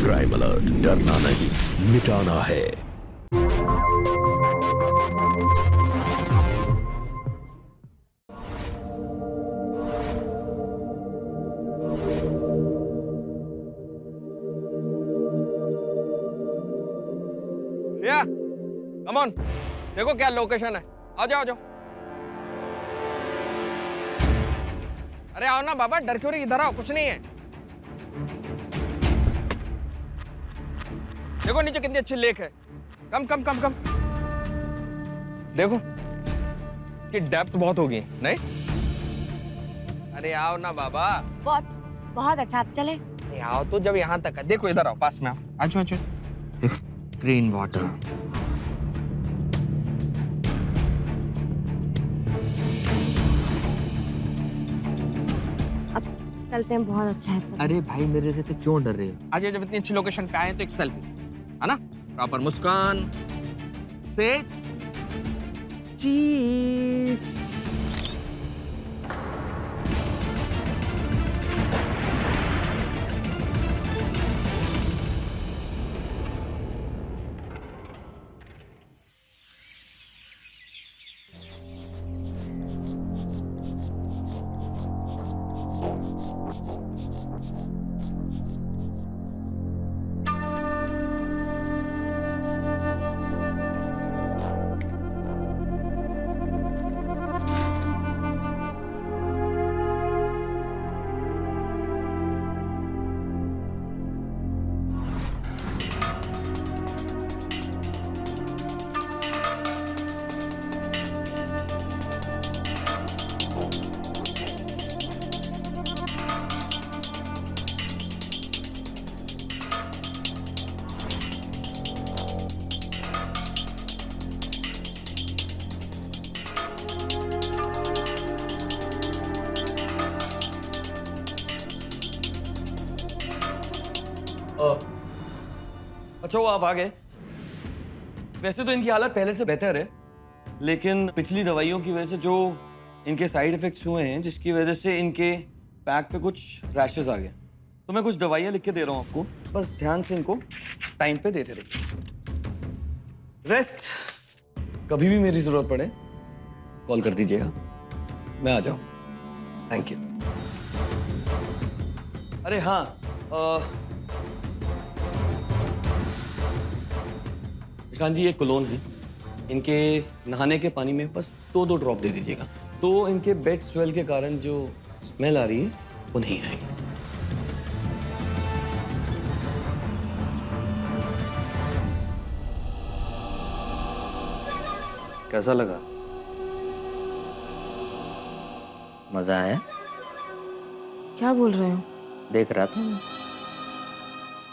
Crime alert, डरना नहीं, मिटाना है। श्रेया, कम ऑन, देखो क्या लोकेशन है। आ जाओ, आ जाओ। अरे आओ ना बाबा, डर क्यों रही, इधर आओ, कुछ नहीं है। देखो नीचे कितनी अच्छी लेक है। कम कम कम कम। देखो कि डेप्थ बहुत होगी, नहीं? अरे आओ ना बाबा। बहुत बहुत अच्छा, आप चले। अरे आओ तो, जब यहाँ तक है। देखो इधर आओ, पास में आओ। आजो आजो। देखो ग्रीन वाटर। अब चलते हैं, बहुत अच्छा है। चलो। अरे भाई मेरे रहते क्यों डर रहे हो? आज जब इतनी अच्छी लोकेशन पे आए तो एक सेल्फी, है ना? प्रॉपर मुस्कान से चीज। अच्छा वो आप आ गए। वैसे तो इनकी हालत पहले से बेहतर है, लेकिन पिछली दवाइयों की वजह से जो इनके साइड इफेक्ट्स हुए हैं, जिसकी वजह से इनके बैक पे कुछ रैशेस आ गए, तो मैं कुछ दवाइयाँ लिख के दे रहा हूँ आपको। बस ध्यान से इनको टाइम पे देते रहिए। रेस्ट, कभी भी मेरी जरूरत पड़े कॉल कर दीजिएगा, मैं आ जाऊँ। Thank you. अरे हाँ, ईशान जी, ये कोलोन है, इनके नहाने के पानी में बस 2 ड्रॉप दे दीजिएगा, तो इनके बेड स्वेल के कारण जो स्मेल आ रही है वो नहीं आएगी। कैसा लगा? मजा आया? क्या बोल रहे हो? देख रहा था मैं,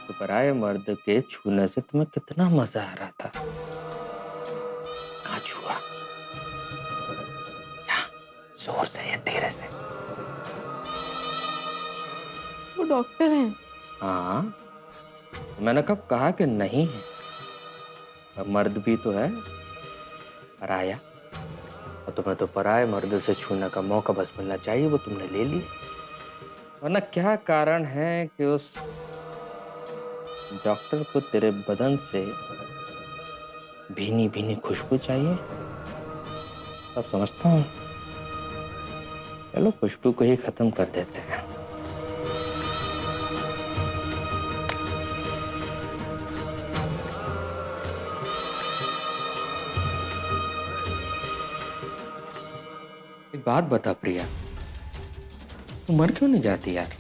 तो पराये मर्द के छूने से तुम्हें कितना मजा आ रहा था। कहाँ छुआ? यहाँ, जोर से या धीरे से? वो डॉक्टर हैं। हाँ, मैंने कब कहा कि नहीं है? अब मर्द भी तो है पराया, और तुम्हें तो पराये मर्द से छूने का मौका बस मिलना चाहिए, वो तुमने ले लिया। वरना क्या कारण है कि उस डॉक्टर को तेरे बदन से भीनी भीनी खुशबू चाहिए? अब समझता हूँ। चलो खुशबू को ही खत्म कर देते हैं। एक बात बता प्रिया, तू मर क्यों नहीं जाती यार?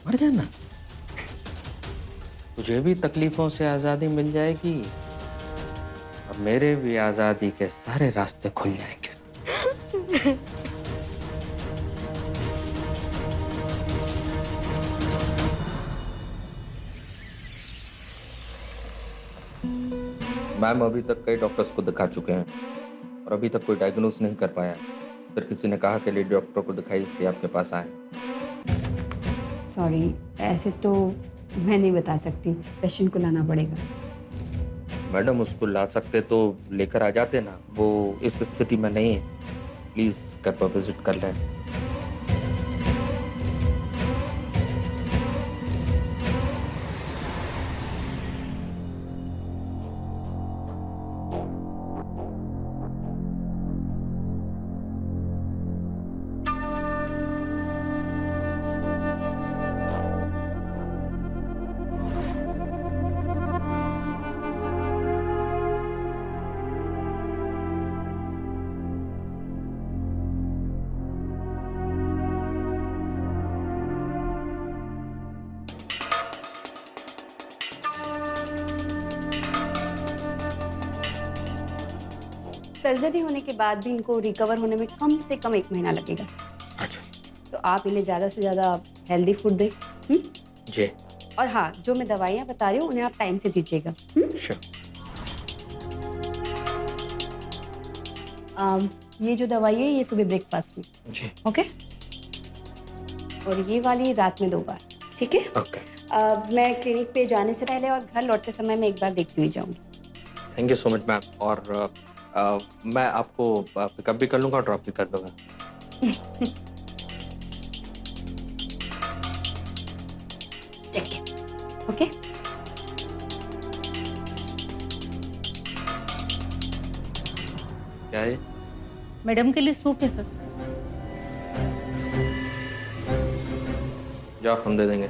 मर जाना, तुझे भी तकलीफों से आजादी मिल जाएगी और मेरे भी आजादी के सारे रास्ते खुल जाएंगे। मैम अभी तक कई डॉक्टर्स को दिखा चुके हैं और अभी तक कोई डायग्नोस नहीं कर पाया। फिर किसी ने कहा कि लेडी डॉक्टर को दिखाई, इसलिए आपके पास आए। सॉरी, ऐसे तो मैं नहीं बता सकती, पेशेंट को लाना पड़ेगा। मैडम उसको ला सकते तो लेकर आ जाते ना, वो इस स्थिति में नहीं है। प्लीज घर पर विजिट कर लें। सर्जरी होने के बाद भी इनको रिकवर होने में कम से कम 1 महीना लगेगा। अच्छा तो आप इन्हें ज़्यादा से ज़्यादा हेल्दी फूड दें। जी और हाँ, जो मैं दवाइयाँ बता रही हूँ उन्हें आप टाइम से दीजिएगा। श्योर। ये जो दवाई है ये सुबह ब्रेकफास्ट में, जी ओके? और ये वाली रात में 2 बार, ठीक है? ओके। मैं क्लिनिक पे जाने से पहले और घर लौटते समय मैं एक बार देखती हुई जाऊँगी। Thank you so much ma'am. और मैं आपको पिकअप भी कर लूँगा और ड्रॉप भी कर दूँगा। ठीक है, ओके? क्या है? मैडम के लिए सूप है सर। जाओ हम दे देंगे।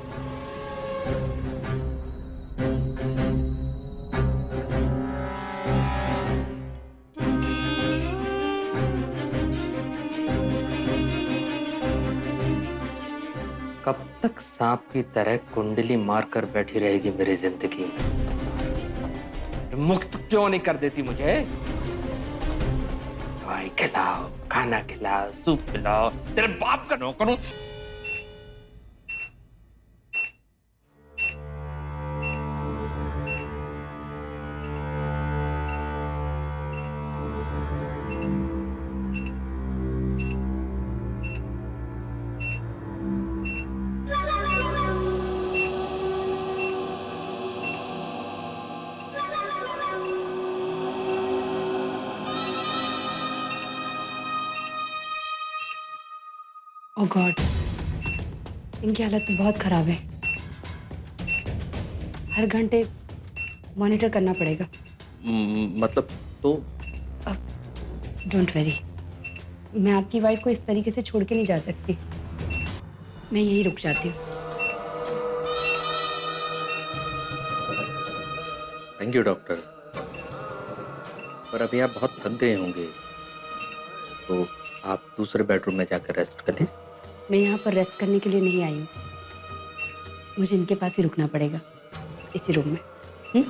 कब तक सांप की तरह कुंडली मारकर बैठी रहेगी मेरी जिंदगी में? मुक्त क्यों नहीं कर देती मुझे? दवाई खिलाओ, खाना खिलाओ, सूप खिलाओ, तेरे बाप का नौकर हूं। ओह गॉड, इनकी हालत तो बहुत खराब है। हर घंटे मॉनिटर करना पड़ेगा। मतलब तो डोंट वरी, मैं आपकी वाइफ को इस तरीके से छोड़ के नहीं जा सकती। मैं यहीं रुक जाती हूँ। Thank you doctor. पर अभी आप बहुत थक गए होंगे, तो आप दूसरे बेडरूम में जाकर रेस्ट कर लीजिए। मैं यहाँ पर रेस्ट करने के लिए नहीं आई हूँ। मुझे इनके पास ही रुकना पड़ेगा, इसी रूम में।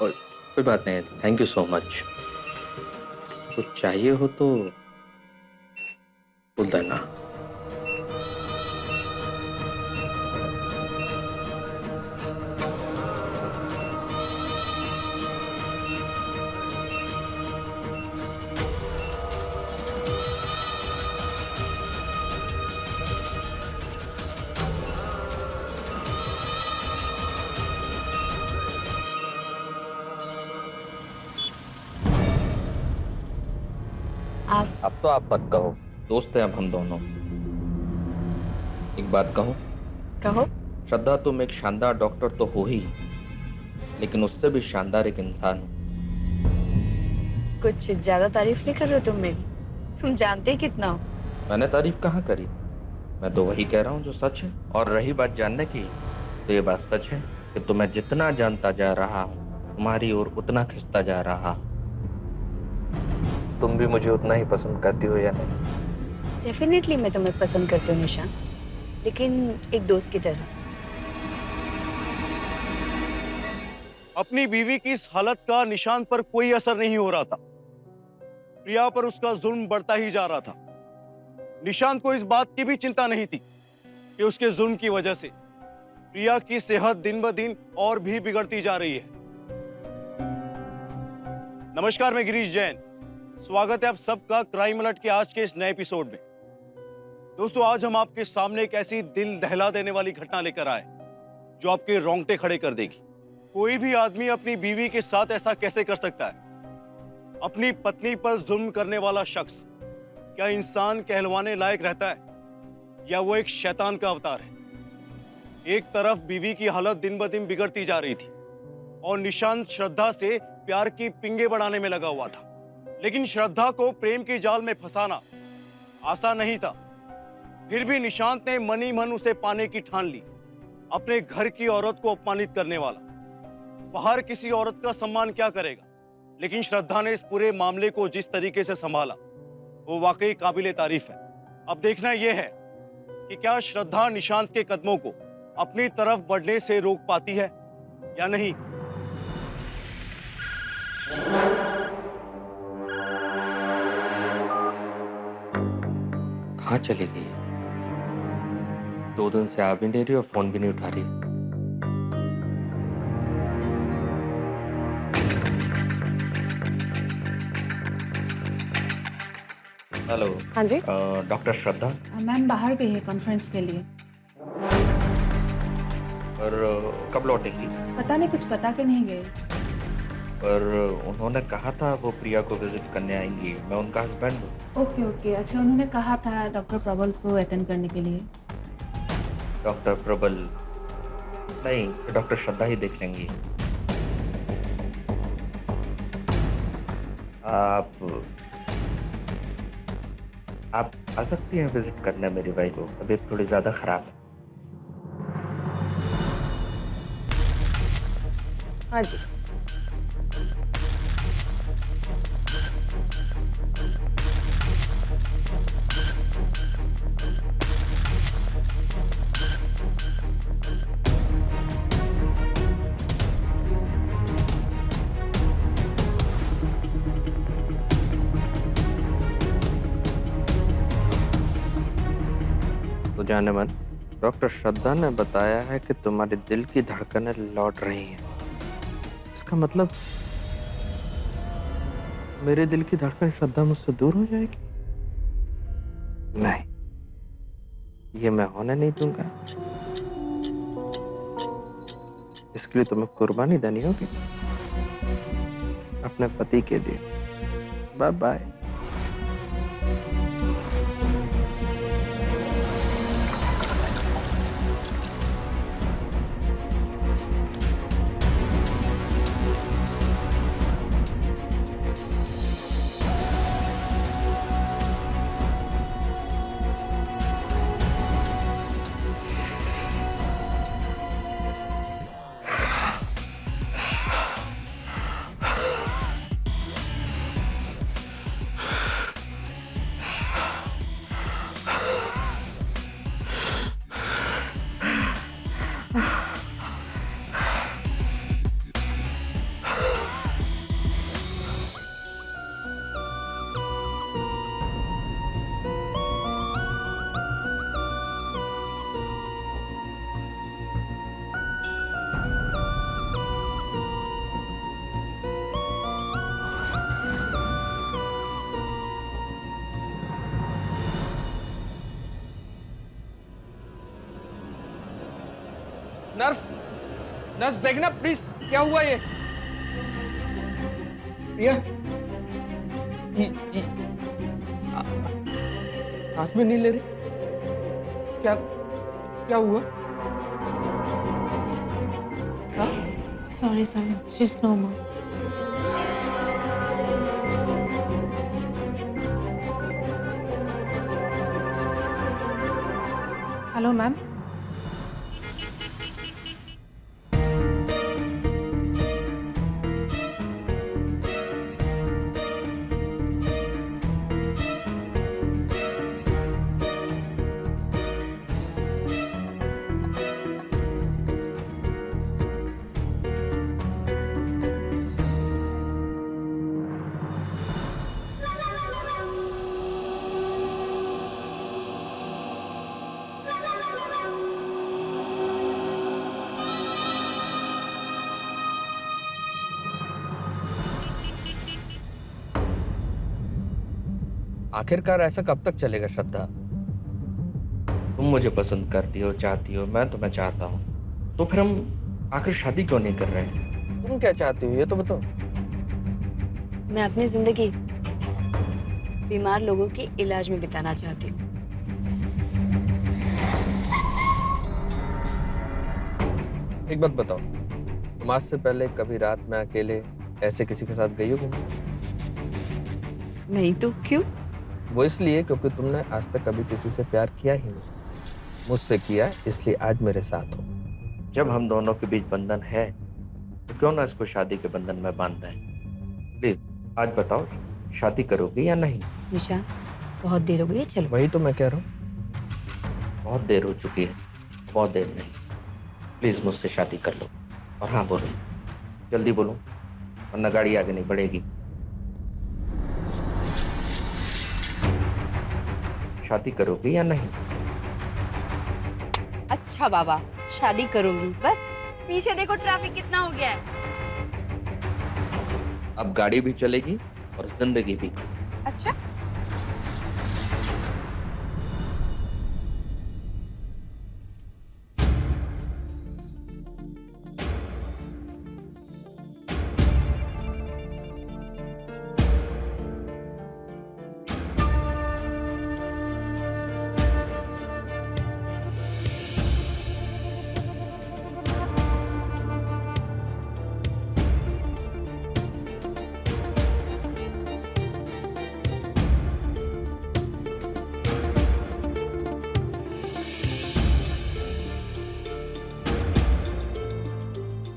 और कोई बात नहीं, थैंक यू सो मच। कुछ चाहिए हो तो बोल देना। अब तो आप मत कहो, दोस्त हैं अब हम दोनों। एक बात कहूं? कहो। श्रद्धा, तुम एक शानदार डॉक्टर तो हो ही, लेकिन उससे भी शानदार एक इंसान हो। कुछ ज्यादा तारीफ नहीं कर रहे हो तुम मेरी? तुम जानते ही कितना हो। मैंने तारीफ कहाँ करी? मैं तो वही कह रहा हूँ जो सच है। और रही बात जानने की, तो ये बात सच है कि तुम्हें जितना जानता जा रहा हूँ, तुम्हारी ओर उतना खिंचता जा रहा हूँ। तुम भी मुझे उतना ही पसंद करती हो या नहीं? डेफिनेटली मैं तुम्हें पसंद करती हूँ निशान, लेकिन एक दोस्त की तरह। अपनी बीवी की इस हालत का निशान पर कोई असर नहीं हो रहा था। प्रिया पर उसका जुल्म बढ़ता ही जा रहा था। निशांत को इस बात की भी चिंता नहीं थी कि उसके जुल्म की वजह से प्रिया की सेहत दिन ब दिन और भी बिगड़ती जा रही है। नमस्कार, मैं गिरीश जैन। स्वागत है आप सबका क्राइम अलर्ट के आज के इस नए एपिसोड में। दोस्तों, आज हम आपके सामने एक ऐसी दिल दहला देने वाली घटना लेकर आए जो आपके रोंगटे खड़े कर देगी। कोई भी आदमी अपनी बीवी के साथ ऐसा कैसे कर सकता है? अपनी पत्नी पर जुल्म करने वाला शख्स क्या इंसान कहलवाने लायक रहता है, या वो एक शैतान का अवतार है? एक तरफ बीवी की हालत दिन ब दिन बिगड़ती जा रही थी और निशांत श्रद्धा से प्यार की पिंगे बढ़ाने में लगा हुआ था। लेकिन श्रद्धा को प्रेम के जाल में फंसाना आसान नहीं था। फिर भी निशांत ने मन ही मन उसे पाने की ठान ली। अपने घर की औरत को अपमानित करने वाला बाहर किसी औरत का सम्मान क्या करेगा? लेकिन श्रद्धा ने इस पूरे मामले को जिस तरीके से संभाला वो वाकई काबिले तारीफ है। अब देखना यह है कि क्या श्रद्धा निशांत के कदमों को अपनी तरफ बढ़ने से रोक पाती है या नहीं। कहाँ चली गई है? 2 दिन से आ भी नहीं रही और फोन भी नहीं उठा रही। हेलो। हाँ जी। डॉक्टर श्रद्धा। मैम बाहर गई है कॉन्फ्रेंस के लिए। और कब लौटेंगी? पता नहीं, कुछ बता के नहीं गए। पर उन्होंने कहा था वो प्रिया को विजिट करने आएंगी। मैं उनका हस्बैंड हूँ। ओके ओके, अच्छा उन्होंने कहा था डॉक्टर प्रबल को अटेंड करने के लिए। डॉक्टर प्रबल नहीं, डॉक्टर श्रद्धा ही देख लेंगी। आप आ सकती हैं विजिट करने मेरी भाई को। तबीयत थोड़ी ज्यादा खराब है। हाँ जी। तो जाने मन, डॉक्टर श्रद्धा ने बताया है कि तुम्हारे दिल की धड़कनें लौट रही हैं। इसका मतलब मेरे दिल की धड़कन श्रद्धा मुझसे दूर हो जाएगी? नहीं, ये मैं होने नहीं दूंगा। इसके लिए तुम्हें कुर्बानी देनी होगी अपने पति के लिए। Bye bye. नर्स, नर्स देखना प्लीज, क्या हुआ ये? प्रिया, सांस भी नहीं ले रही। क्या क्या हुआ? हाँ? Sorry sorry, she is no more. Hello ma'am. आखिरकार ऐसा कब तक चलेगा श्रद्धा? तुम मुझे पसंद करती हो, चाहती हो, मैं तुम्हें चाहता हूँ, तो फिर हम आखिर शादी क्यों नहीं कर रहे हैं? तुम क्या चाहती हो ये तो बताओ। मैं अपनी जिंदगी बीमार लोगों के इलाज में बिताना चाहती हूँ। एक बात बताओ, तुम आज से पहले कभी रात में अकेले ऐसे किसी के साथ गई हो घूमने? नहीं तो क्यों? वो इसलिए क्योंकि तुमने आज तक कभी किसी से प्यार किया ही नहीं। मुझसे किया, इसलिए आज मेरे साथ हो। जब हम दोनों के बीच बंधन है तो क्यों ना इसको शादी के बंधन में बांधते हैं। प्लीज आज बताओ, शादी करोगी या नहीं? निशान, बहुत देर हो गई है, चलो। वही तो मैं कह रहा हूँ। बहुत देर हो चुकी है। बहुत देर नहीं, प्लीज मुझसे शादी कर लो। और हाँ बोलो, जल्दी बोलो, वरना गाड़ी आगे नहीं बढ़ेगी। शादी करोगी या नहीं? अच्छा बाबा, शादी करूंगी। बस पीछे देखो ट्रैफिक कितना हो गया है। अब गाड़ी भी चलेगी और जिंदगी भी। अच्छा,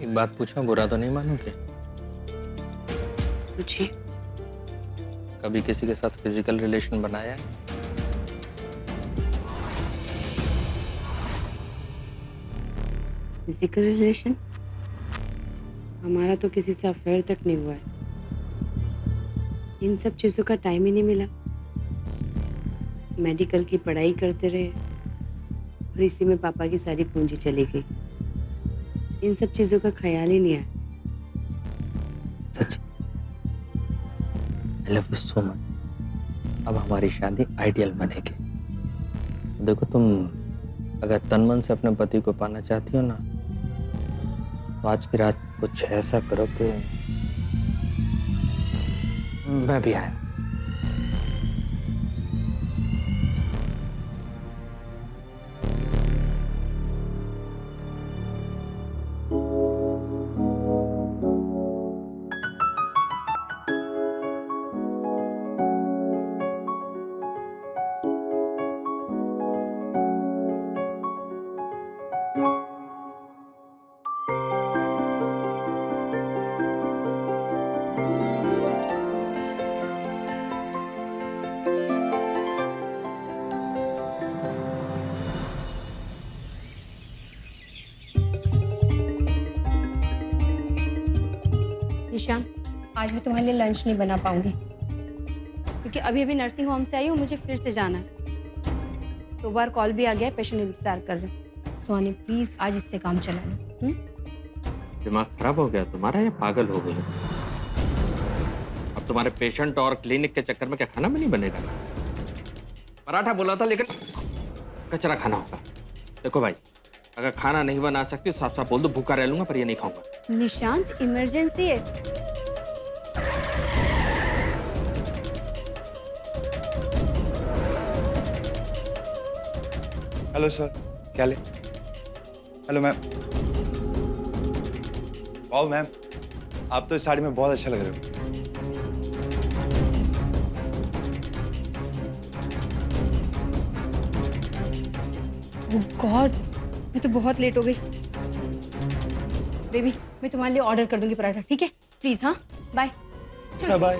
एक बात पूछूं, बुरा तो नहीं मानोगे? पूछिए। कभी किसी के साथ फिजिकल रिलेशन बनाया है? फिजिकल रिलेशन हमारा तो किसी से अफेयर तक नहीं हुआ है। इन सब चीज़ों का टाइम ही नहीं मिला। मेडिकल की पढ़ाई करते रहे और इसी में पापा की सारी पूंजी चली गई। इन सब चीज़ों का ख्याल ही नहीं आया। सच, I love you so much. अब हमारी शादी आइडियल बनेगी। देखो, तुम अगर तन मन से अपने पति को पाना चाहती हो ना, तो आज की रात कुछ ऐसा करो कि मैं भी आया। निशान, आज मैं तुम्हारे लिए लंच नहीं बना पाऊंगी क्योंकि अभी अभी नर्सिंग होम से आई हूँ, मुझे फिर से जाना है। 2 बार कॉल भी आ गया, पेशेंट इंतजार कर रहे हैं। सोनी प्लीज आज इससे काम चला लो। दिमाग खराब हो गया तुम्हारा या पागल हो गई? अब तुम्हारे पेशेंट और क्लिनिक के चक्कर में क्या खाना भी नहीं बनेगा? पराठा बोला था लेकिन कचरा खाना होगा। देखो भाई, अगर खाना नहीं बना सकती साफ साफ बोल दो, भूखा रह लूंगा पर ये नहीं खाऊंगा। निशांत, इमरजेंसी है। हेलो सर, क्या ले? Hello ma'am. वाओ मैम, आप तो इस साड़ी में बहुत अच्छा लग रहे हो। ओह गॉड, मैं तो बहुत लेट हो गई। बेबी, मैं तुम्हारे लिए ऑर्डर कर दूंगी पराठा, ठीक है? प्लीज। हाँ, बाय। बाय।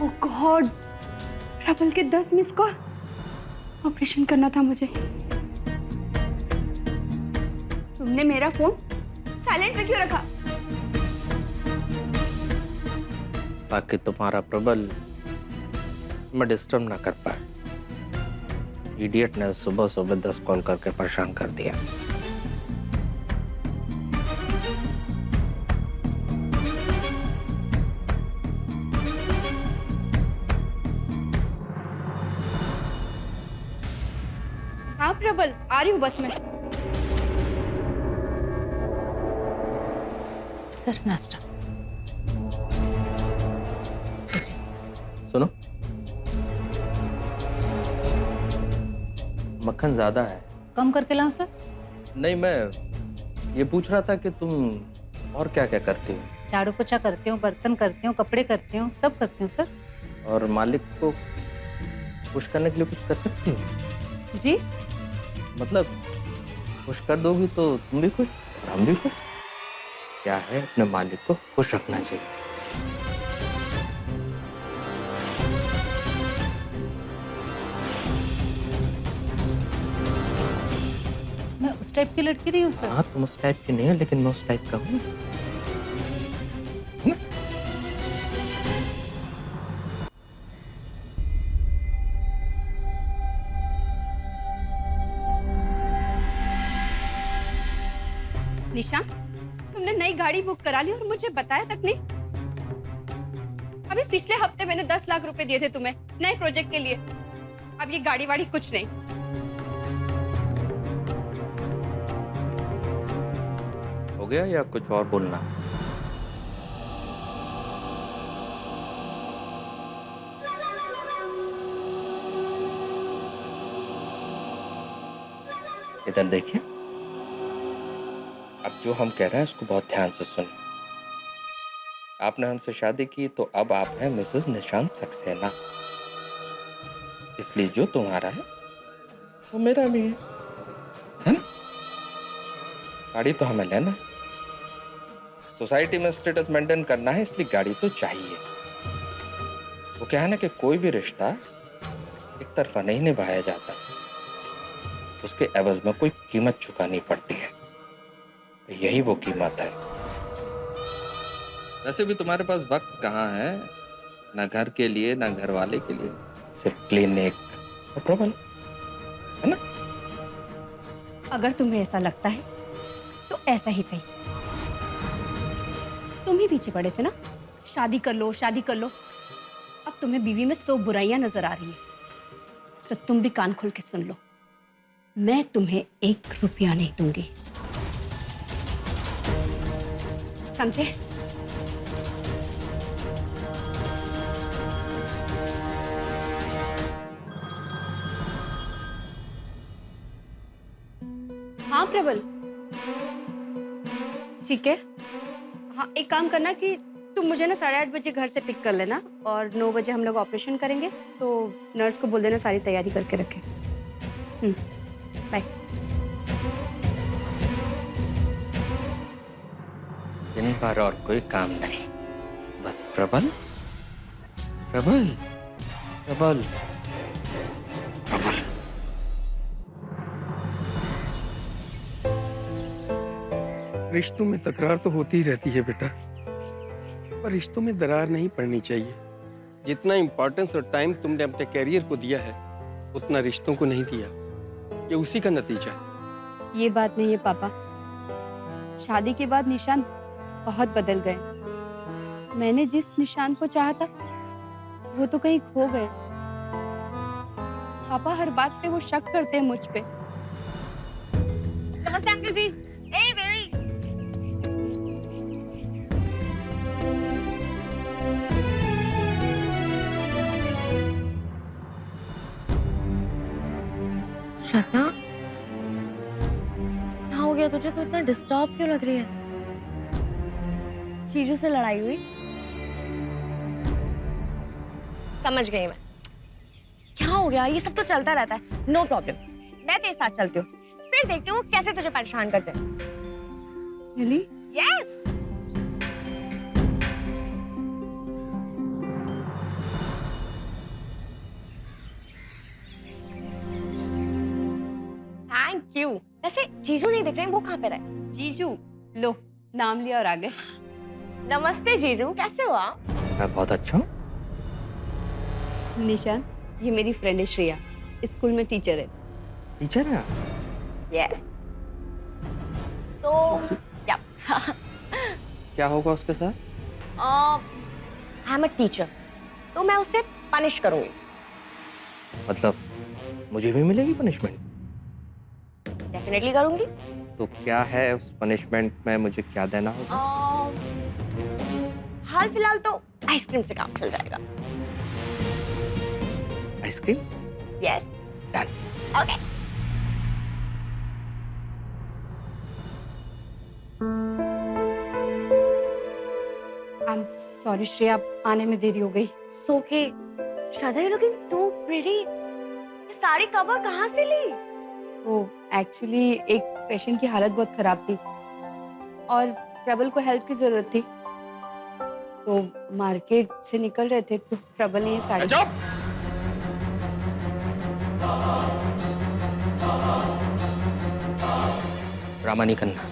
ओह गॉड, प्रबल के 10 मिस कॉल। ऑपरेशन करना था मुझे। तुमने मेरा फोन साइलेंट पे क्यों रखा? ताकि तुम्हारा प्रबल मैं डिस्टर्ब ना कर पाए। इडियट ने सुबह सुबह 10 कॉल करके परेशान कर दिया। आ रही हूँ बस में। सर नाश्ता। सुनो, मक्खन ज्यादा है। कम करके लाऊं सर? नहीं, मैं ये पूछ रहा था कि तुम और क्या क्या करती हो? झाड़ू पोछा करती हूँ, बर्तन करती हूँ, कपड़े करती हूँ, सब करती हूँ सर। और मालिक को खुश करने के लिए कुछ कर सकती हो? जी? मतलब खुश कर दोगी तो तुम भी खुश और हम भी खुश। क्या है, अपने मालिक को खुश रखना चाहिए। मैं उस टाइप की लड़की नहीं हूँ सर। हाँ, तुम उस टाइप की नहीं है, लेकिन मैं उस टाइप का हूँ। निशा, तुमने नई गाड़ी बुक करा ली और मुझे बताया तक नहीं। अभी पिछले हफ्ते मैंने 10 लाख रुपए दिए थे तुम्हें नए प्रोजेक्ट के लिए। अब ये गाड़ी वाड़ी कुछ नहीं। हो गया या कुछ और बोलना? इधर देखिए, अब जो हम कह रहे हैं उसको बहुत ध्यान से सुनिए। आपने हमसे शादी की तो अब आप हैं मिसेस निशांत सक्सेना, इसलिए जो तुम्हारा है वो मेरा भी है ना? गाड़ी तो हमें लेना है, सोसाइटी में स्टेटस मेंटेन करना है, इसलिए गाड़ी तो चाहिए। वो क्या है ना कि कोई भी रिश्ता एक तरफा नहीं निभाया जाता, उसके एवज में कोई कीमत चुकानी पड़ती है। यही वो कीमत है। वैसे भी तुम्हारे पास वक्त कहाँ है, ना घर के लिए ना घर वाले के लिए, सिर्फ क्लिनिक और प्रबल, है ना? अगर तुम्हें ऐसा लगता है तो ऐसा ही सही। तुम ही पीछे पड़े थे ना, शादी कर लो शादी कर लो। अब तुम्हें बीवी में 100 बुराइयां नजर आ रही हैं, तो तुम भी कान खोल के सुन लो। मैं तुम्हें 1 रुपया नहीं दूंगी, समझे? हाँ प्रबल, ठीक है। हाँ, एक काम करना कि तुम मुझे ना 8:30 बजे घर से पिक कर लेना और 9 बजे हम लोग ऑपरेशन करेंगे, तो नर्स को बोल देना सारी तैयारी करके रखे। बाय। दिन भर और कोई काम नहीं, बस प्रबल प्रबल प्रबल प्रबल। रिश्तों में तकरार तो होती ही रहती है बेटा, पर रिश्तों में दरार नहीं पड़नी चाहिए। जितना इम्पोर्टेंस और टाइम तुमने अपने कैरियर को दिया है, उतना रिश्तों को नहीं दिया। ये उसी का नतीजा है। ये बात नहीं है पापा, शादी के बाद निशांत बहुत बदल गए। मैंने जिस निशांत को चाहा था वो तो कहीं खो गए। पापा हर बात पे वो शक करते हैं मुझ पे। नमस्ते अंकल जी। ए बेबी। श्रद्धा, क्या हो गया तुझे? तो इतना डिस्टर्ब क्यों लग रही है? चीजू से लड़ाई हुई? समझ गई मैं। क्या हो गया? ये सब तो चलता रहता है। नो प्रॉब्लम, मैं तेरे साथ चलती हूँ, फिर देखती हूँ कैसे तुझे परेशान करते हैं। रियली? यस। Thank you. वैसे जीजू नहीं दिख रहे हैं, वो कहाँ पे रहे? जीजू, लो नाम लिया और आ गए। नमस्ते जीजू, कैसे हो आप? मैं बहुत अच्छा हूँ। निशान, ये मेरी फ्रेंड है श्रेया, स्कूल में टीचर है। टीचर है? यस। तो क्या होगा उसके साथ? आई एम अ टीचर, तो मैं उसे पनिश करूंगी। मतलब मुझे भी मिलेगी पनिशमेंट? डेफिनेटली करूंगी। तो क्या है उस पनिशमेंट में, मुझे क्या देना होगा? हाल फिलहाल तो आइसक्रीम से काम चल जाएगा। Ice cream? Yes. Done. Okay. I am sorry Shreya, आने में देरी हो गई। सो के श्रद्धा, यू लुकिंग टू प्रिटी। ये साड़ी कवर कहाँ से ली? वो एक्चुअली एक पेशेंट की हालत बहुत खराब थी और प्रबल को हेल्प की जरूरत थी, तो मार्केट से निकल रहे थे तो प्रबल ने ये साड़ी। ड्रामा नहीं करना।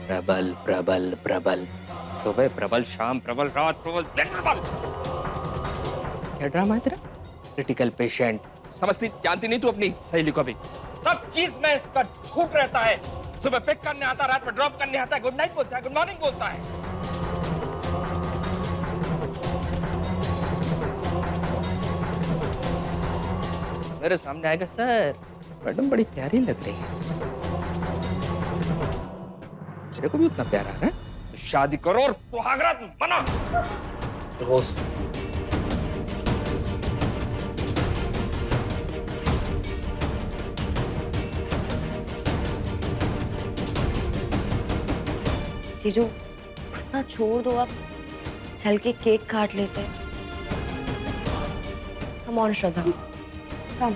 प्रबल प्रबल प्रबल, सुबह प्रबल, शाम प्रबल, रात प्रबल, दिन प्रबल। क्या ड्रामा है तेरा? क्रिटिकल पेशेंट समझती जानती नहीं तू अपनी सहेली को भी। सब चीज में इसका छूट रहता है। सुबह पिक करने आता, रात में ड्रॉप करने आता है, गुड नाइट बोलता है, गुड मॉर्निंग बोलता है। मेरे सामने आएगा सर, मैडम बड़ी प्यारी लग रही है। तेरे को भी उतना प्यार आ रहा है? शादी करो और सुहागरात मना। रोज जीजू गुस्सा छोड़ दो, अब चल के केक काट लेते हैं। कम ऑन श्रद्धा, कम।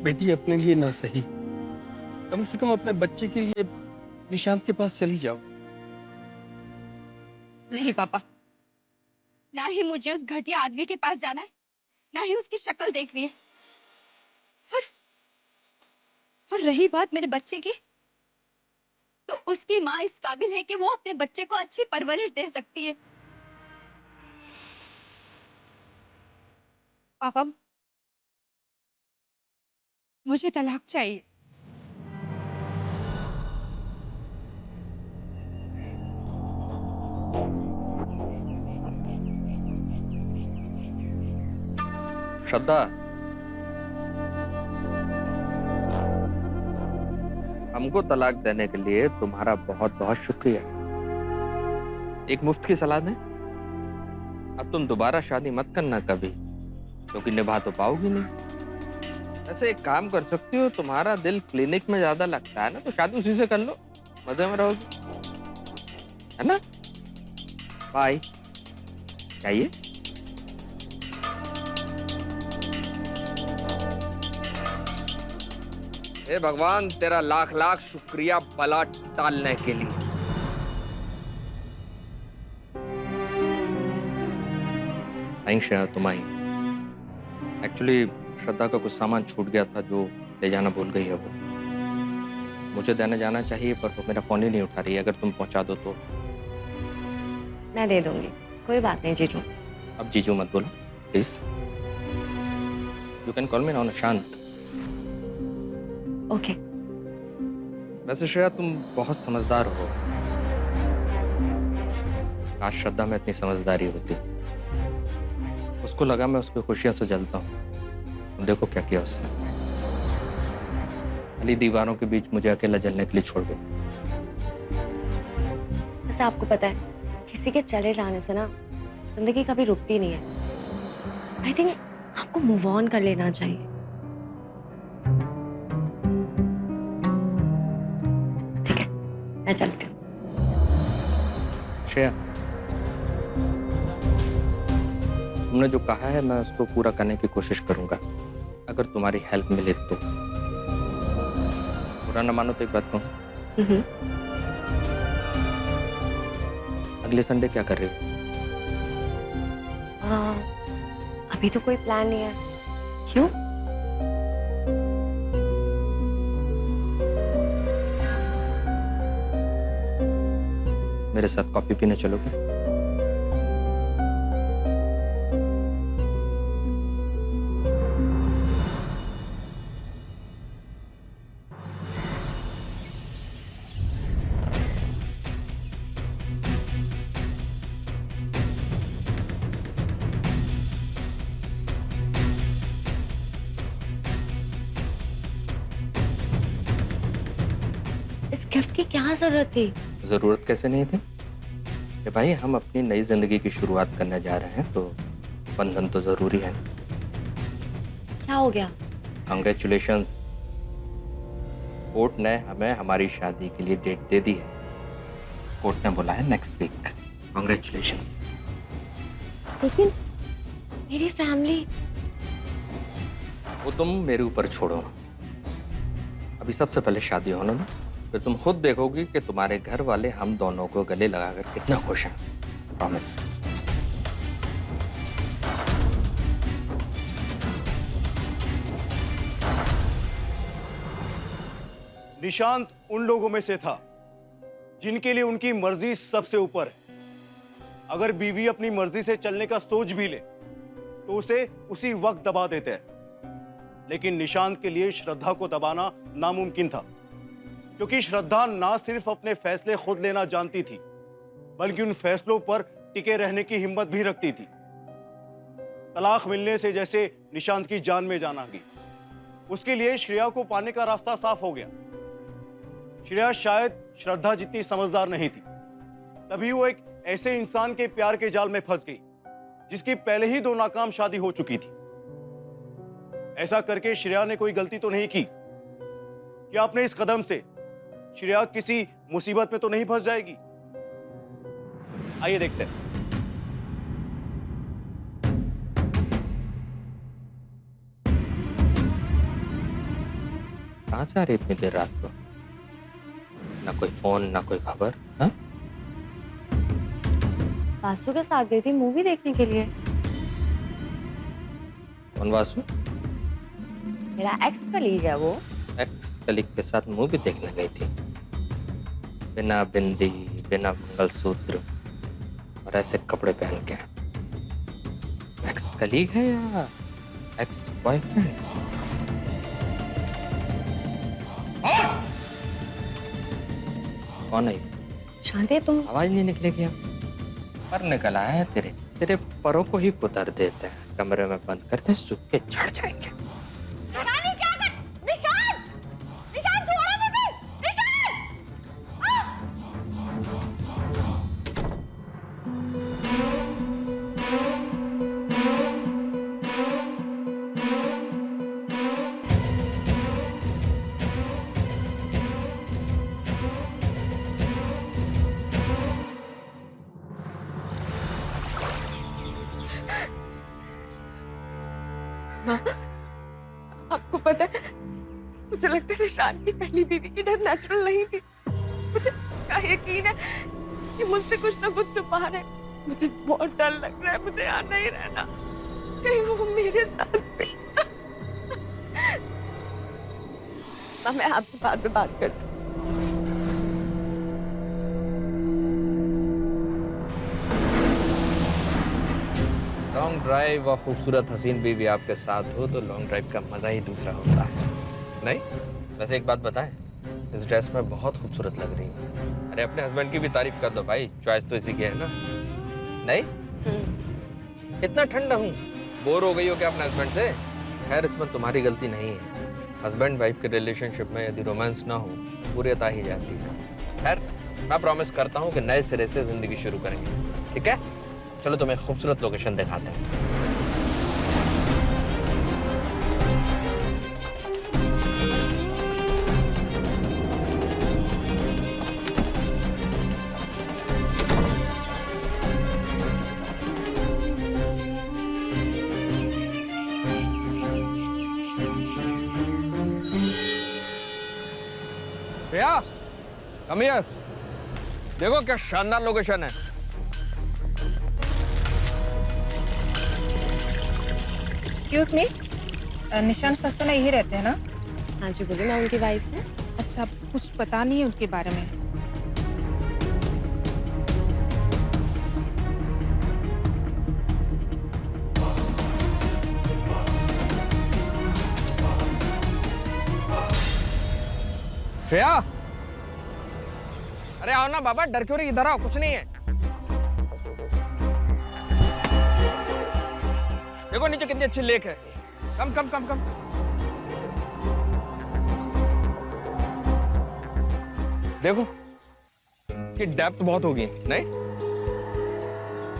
बेटी अपने लिए ना सही, कम से कम अपने बच्चे के लिए निशांत के पास चली जाओ। नहीं पापा, ना ही मुझे उस घटिया आदमी के पास जाना है, ना ही उसकी शक्ल देखनी है। और रही बात मेरे बच्चे की, तो उसकी माँ इस काबिल है कि वो अपने बच्चे को अच्छी परवरिश दे सकती है। पापा, मुझे तलाक चाहिए। श्रद्धा, हमको तलाक देने के लिए तुम्हारा बहुत बहुत शुक्रिया। एक मुफ्त की सलाह दें, अब तुम दोबारा शादी मत करना कभी, क्योंकि निभा तो पाओगी नहीं। ऐसे एक काम कर सकती हो, तुम्हारा दिल क्लिनिक में ज्यादा लगता है ना, तो शादी उसी से कर लो, मजे में रहोगी, है ना? बाय। चाहिए? हे भगवान, तेरा लाख लाख शुक्रिया बला टालने के लिए। थैंक्स श्रेया, तुम आई। एक्चुअली श्रद्धा का कुछ सामान छूट गया था जो ले जाना भूल गई है। वो मुझे देने जाना चाहिए पर वो मेरा फोन ही नहीं उठा रही है। अगर तुम पहुंचा दो तो। मैं दे दूंगी, कोई बात नहीं जीजू। अब जीजू मत बोलो please, you can call me now Nishant. Okay. वैसे श्रेया तुम बहुत समझदार हो, आज श्रद्धा में इतनी समझदारी होती। उसको लगा मैं उसकी खुशियों से जलता हूँ, देखो क्या किया उसने। खाली दीवारों के बीच मुझे अकेला जलने के लिए छोड़ दो। वैसे आपको पता है, किसी के चले जाने से ना जिंदगी कभी रुकती नहीं है। आई थिंक आपको मूव ऑन कर लेना चाहिए। ठीक है, मैं चलती हूँ। श्रेया, तुमने जो कहा है मैं उसको पूरा करने की कोशिश करूंगा, अगर तुम्हारी हेल्प मिले तो। बुरा न मानो तो एक बात कहूं, अगले संडे क्या कर रही हो? अभी तो कोई प्लान नहीं है। क्यों? मेरे साथ कॉफी पीने चलोगे? इस गिफ्ट की क्या जरूरत थी? जरूरत कैसे नहीं थी? कि भाई हम अपनी नई जिंदगी की शुरुआत करने जा रहे हैं, तो बंधन तो जरूरी है। क्या हो गया? कांग्रेचुलेशंस, कोर्ट ने हमें हमारी शादी के लिए डेट दे दी है। कोर्ट ने बोला है नेक्स्ट वीक। कांग्रेचुलेशंस। लेकिन मेरी फैमिली। वो तुम मेरे ऊपर छोड़ो, अभी सबसे पहले शादी होने दो, फिर तुम खुद देखोगी कि तुम्हारे घर वाले हम दोनों को गले लगाकर कितना खुश हैं। प्रॉमिस। निशांत उन लोगों में से था जिनके लिए उनकी मर्जी सबसे ऊपर है। अगर बीवी अपनी मर्जी से चलने का सोच भी ले तो उसे उसी वक्त दबा देते हैं। लेकिन निशांत के लिए श्रद्धा को दबाना नामुमकिन था, क्योंकि श्रद्धा ना सिर्फ अपने फैसले खुद लेना जानती थी, बल्कि उन फैसलों पर टिके रहने की हिम्मत भी रखती थी। तलाक मिलने से जैसे निशांत की जान में जान आ गई, उसके लिए श्रेया को पाने का रास्ता साफ हो गया। श्रेया शायद श्रद्धा जितनी समझदार नहीं थी, तभी वो एक ऐसे इंसान के प्यार के जाल में फंस गई जिसकी पहले ही 2 नाकाम शादी हो चुकी थी। ऐसा करके श्रेया ने कोई गलती तो नहीं की? क्या अपने इस कदम से श्रेया किसी मुसीबत में तो नहीं फंस जाएगी? आइए देखते हैं। कहाँ से आ रही इतनी देर रात को? ना कोई फोन ना कोई खबर। हाँ, वासु के साथ गई थी मूवी देखने के लिए। कौन वासु? मेरा एक्स कलीग है वो। एक्स कलीग के साथ मूवी देखने गई थी, बिना बिंदी बिना मंगलसूत्र और ऐसे कपड़े पहन के। एक्स कलीग है या एक्स बॉयफ्रेंड? कौन है? शांति, तुम आवाज नहीं निकलेगी? पर निकल आया है तेरे तेरे परों को ही कुतर देते हैं, कमरे में बंद करते हैं, सूख के झड़ जाएंगे। आपको पता है, मुझे लगता है निशांत की पहली बीवी की डेथ नेचुरल नहीं थी। मुझे क्या यकीन है कि मुझसे कुछ ना कुछ छुपा रहे। मुझे बहुत डर लग रहा है, मुझे यहाँ नहीं रहना, कहीं वो मेरे साथ भी। मैं आपसे बाद में बात करती हूँ। लॉन्ग ड्राइव और खूबसूरत हसीन बीवी आपके साथ हो तो लॉन्ग ड्राइव का मजा ही दूसरा होता है। नहीं, वैसे एक बात बताएं, इस ड्रेस में बहुत खूबसूरत लग रही है। अरे अपने हस्बैंड की भी तारीफ कर दो भाई, चॉइस तो इसी की है ना। नहीं, इतना ठंडा हूँ, बोर हो गई हो क्या अपने हस्बैंड से? खैर इसमें तुम्हारी गलती नहीं है। हस्बैंड वाइफ के रिलेशनशिप में यदि रोमांस ना हो, पूर्णता ही जाती है। खैर मैं प्रॉमिस करता हूँ कि नए सिरे से जिंदगी शुरू करेंगे, ठीक है? चलो तुम्हें खूबसूरत लोकेशन दिखाते हैं। भैया कम हियर, देखो क्या शानदार लोकेशन है। एक्सक्यूज मी, निशांत सक्सेना यही रहते हैं ना? हाँ जी बोलिए, मैं उनकी वाइफ हूँ। अच्छा, कुछ पता नहीं है उनके बारे में? श्रेया, अरे आओ ना बाबा, डर क्यों रही? इधर आओ, कुछ नहीं है। देखो नीचे कितनी अच्छी लेक है। कम कम कम कम। देखो कि डेप्थ बहुत होगी, नहीं?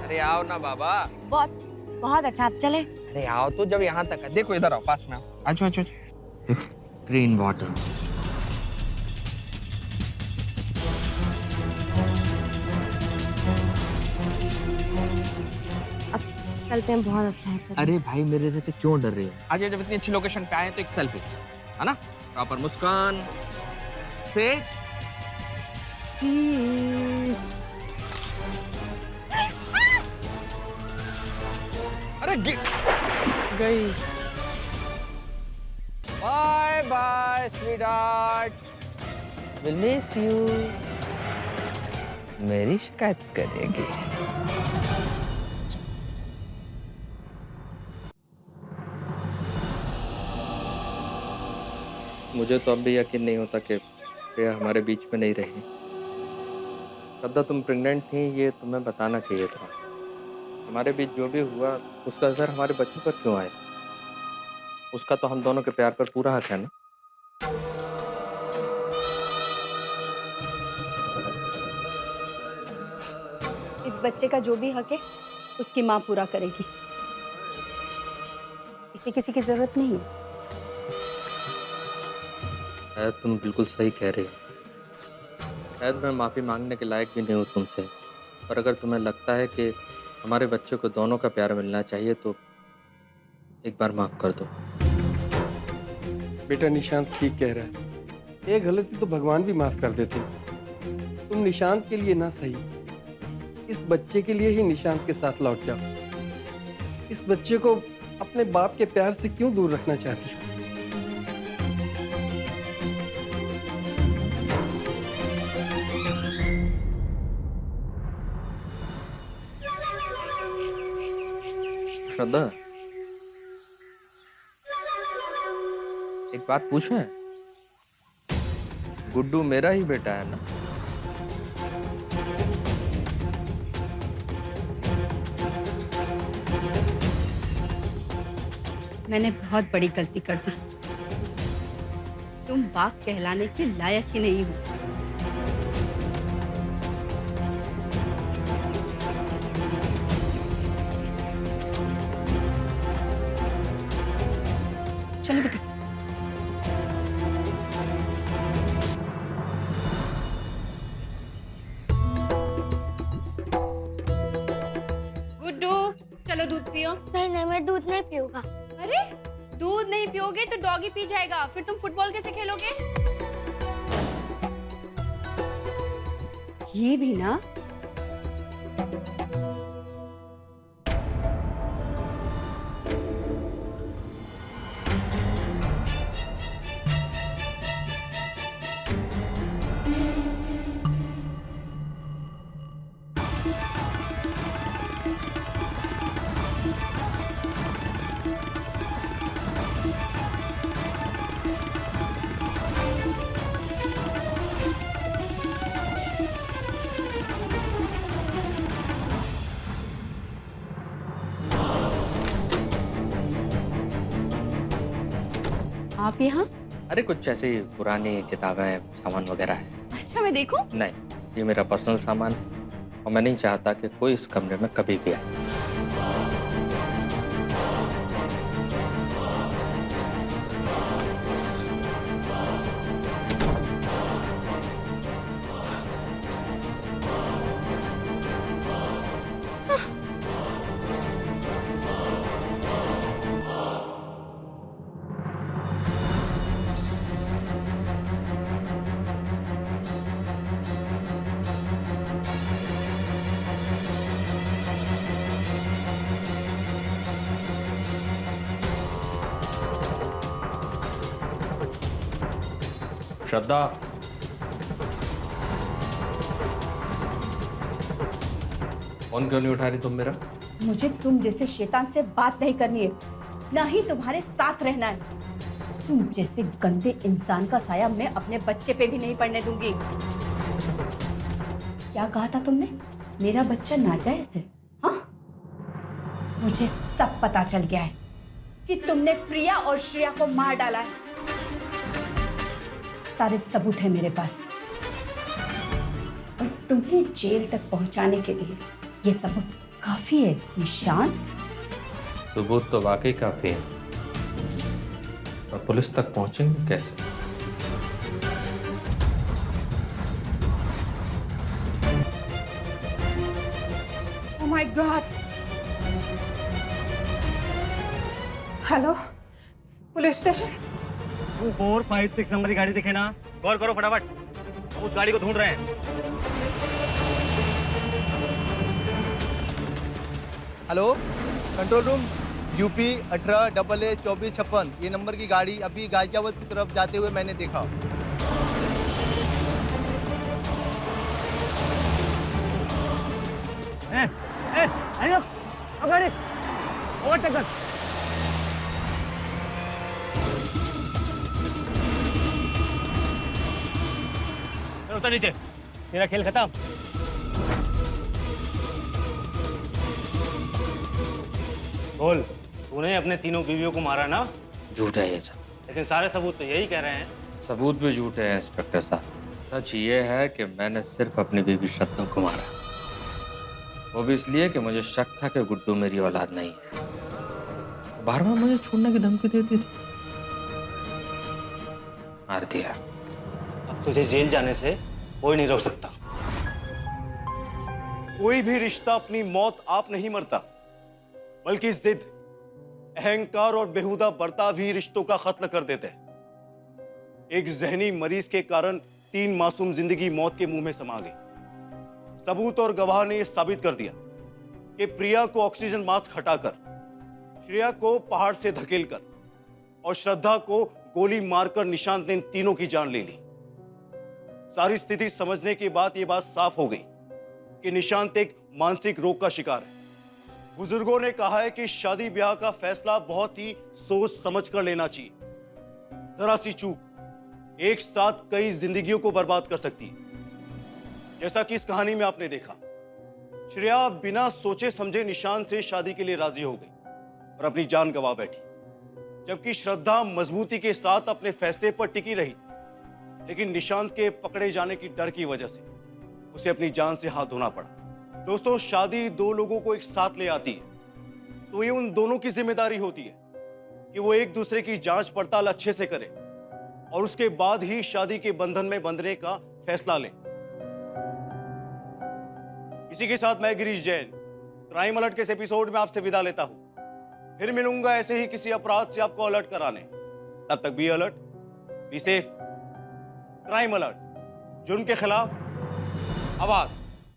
अरे आओ ना बाबा। बहुत बहुत अच्छा, आप चले। अरे आओ तो, जब यहाँ तक है। देखो इधर आओ, पास में आओ। अच्छा अच्छा, ग्रीन वाटर। चलते हैं, बहुत अच्छा है सर। अरे भाई मेरे रहते क्यों डर रही हो? आज जब इतनी अच्छी लोकेशन पे आए तो एक सेल्फी, है ना? प्रॉपर मुस्कान से। अरे गई। Bye bye sweetheart, will miss you. मेरी शिकायत करेगी। मुझे तो अब भी यकीन नहीं होता कि प्रिया हमारे बीच में नहीं रही। श्रद्धा, तुम प्रेग्नेंट थी, ये तुम्हें बताना चाहिए था। हमारे बीच जो भी हुआ उसका असर हमारे बच्चों पर क्यों आया? उसका तो हम दोनों के प्यार पर पूरा हक है ना। इस बच्चे का जो भी हक है उसकी माँ पूरा करेगी। इसे किसी की जरूरत नहीं है। शायद तुम बिल्कुल सही कह रही हो। शायद मैं माफ़ी मांगने के लायक भी नहीं हूँ तुमसे, पर अगर तुम्हें लगता है कि हमारे बच्चों को दोनों का प्यार मिलना चाहिए तो एक बार माफ़ कर दो। बेटा निशांत ठीक कह रहा है। एक गलती तो भगवान भी माफ कर देते हैं। तुम निशांत के लिए ना सही, इस बच्चे के लिए ही निशांत के साथ लौट जाओ। इस बच्चे को अपने बाप के प्यार से क्यों दूर रखना चाहती हो? श्रद्धा, एक बात पूछें? गुड्डू मेरा ही बेटा है ना? मैंने बहुत बड़ी गलती कर दी। तुम बाप कहलाने के लायक ही नहीं हो। चलो बेटा। गुड्डू, चलो दूध पियो। नहीं नहीं, मैं दूध नहीं पीऊंगा। अरे दूध नहीं पियोगे तो डॉगी पी जाएगा, फिर तुम फुटबॉल कैसे खेलोगे? ये भी ना। आप यहाँ? अरे कुछ ऐसी पुरानी किताबें, सामान वगैरह है। अच्छा, मैं देखूं? नहीं, ये मेरा पर्सनल सामान है और मैं नहीं चाहता कि कोई इस कमरे में कभी भी आए। श्रद्धा, फोन क्यों नहीं उठा रही तुम मेरा? मुझे तुम जैसे शैतान से बात नहीं करनी है, ना ही तुम्हारे साथ रहना है। तुम जैसे गंदे इंसान का साया मैं अपने बच्चे पे भी नहीं पड़ने दूंगी। क्या कहा था तुमने? मेरा बच्चा नाजायज है? हाँ, मुझे सब पता चल गया है कि तुमने प्रिया और श्रेया को मार डाला है। सारे सबूत है मेरे पास, और तुम्हें जेल तक पहुंचाने के लिए ये सबूत काफी है निशांत। सबूत तो वाकई काफी है, पर पुलिस तक पहुंचेंगे कैसे? Oh my God! Hello, police station. 2456 number की गाड़ी दिखे ना, गौर करो फटाफट, उस गाड़ी को ढूंढ रहे हैं। Hello, control room, UP 18AA2456, ये नंबर की गाड़ी अभी गाजियाबाद की तरफ जाते हुए मैंने देखा। गाड़ी ओवरटेक कर। उतर नीचे, तेरा खेल खत्म। बोल, तूने अपने तीनों बीवियों को मारा ना? झूठ है ये सब। लेकिन सारे सबूत तो यही कह रहे हैं। सबूत भी झूठे हैं इंस्पेक्टर साहब। सच ये है कि मैंने सिर्फ अपनी बीवी श्रद्धा को मारा, वो भी इसलिए कि मुझे शक था कि गुड्डू मेरी औलाद नहीं है। बार बार मुझे छोड़ने की धमकी देती थी, मार दिया। अब तुझे जेल जाने से कोई नहीं रोक सकता। कोई भी रिश्ता अपनी मौत आप नहीं मरता, बल्कि जिद, अहंकार और बेहुदा बर्ताव ही रिश्तों का कत्ल कर देते हैं। एक जहनी मरीज के कारण 3 मासूम जिंदगी मौत के मुंह में समा गई। सबूत और गवाह ने यह साबित कर दिया कि प्रिया को ऑक्सीजन मास्क हटाकर, श्रेया को पहाड़ से धकेलकर और श्रद्धा को गोली मारकर निशांत ने इन तीनों की जान ले ली। सारी स्थिति समझने के बाद यह बात साफ हो गई कि निशांत एक मानसिक रोग का शिकार है। बुजुर्गों ने कहा है कि शादी ब्याह का फैसला बहुत ही सोच समझ कर लेना चाहिए। जरा सी चूक एक साथ कई जिंदगियों को बर्बाद कर सकती है। जैसा कि इस कहानी में आपने देखा, श्रेया बिना सोचे समझे निशांत से शादी के लिए राजी हो गई और अपनी जान गंवा बैठी, जबकि श्रद्धा मजबूती के साथ अपने फैसले पर टिकी रही। लेकिन निशांत के पकड़े जाने की डर की वजह से उसे अपनी जान से हाथ धोना पड़ा। दोस्तों, शादी 2 लोगों को एक साथ ले आती है, तो ये उन दोनों की जिम्मेदारी होती है कि वो एक दूसरे की जांच पड़ताल अच्छे से करें और उसके बाद ही शादी के बंधन में बंधने का फैसला लें। इसी के साथ मैं गिरीश जैन क्राइम अलर्ट के इस एपिसोड में आपसे विदा लेता हूं। फिर मिलूंगा ऐसे ही किसी अपराध से आपको अलर्ट कराने। तब तक be alert, be safe. Crime alert, जुर्म के खिलाफ आवाज।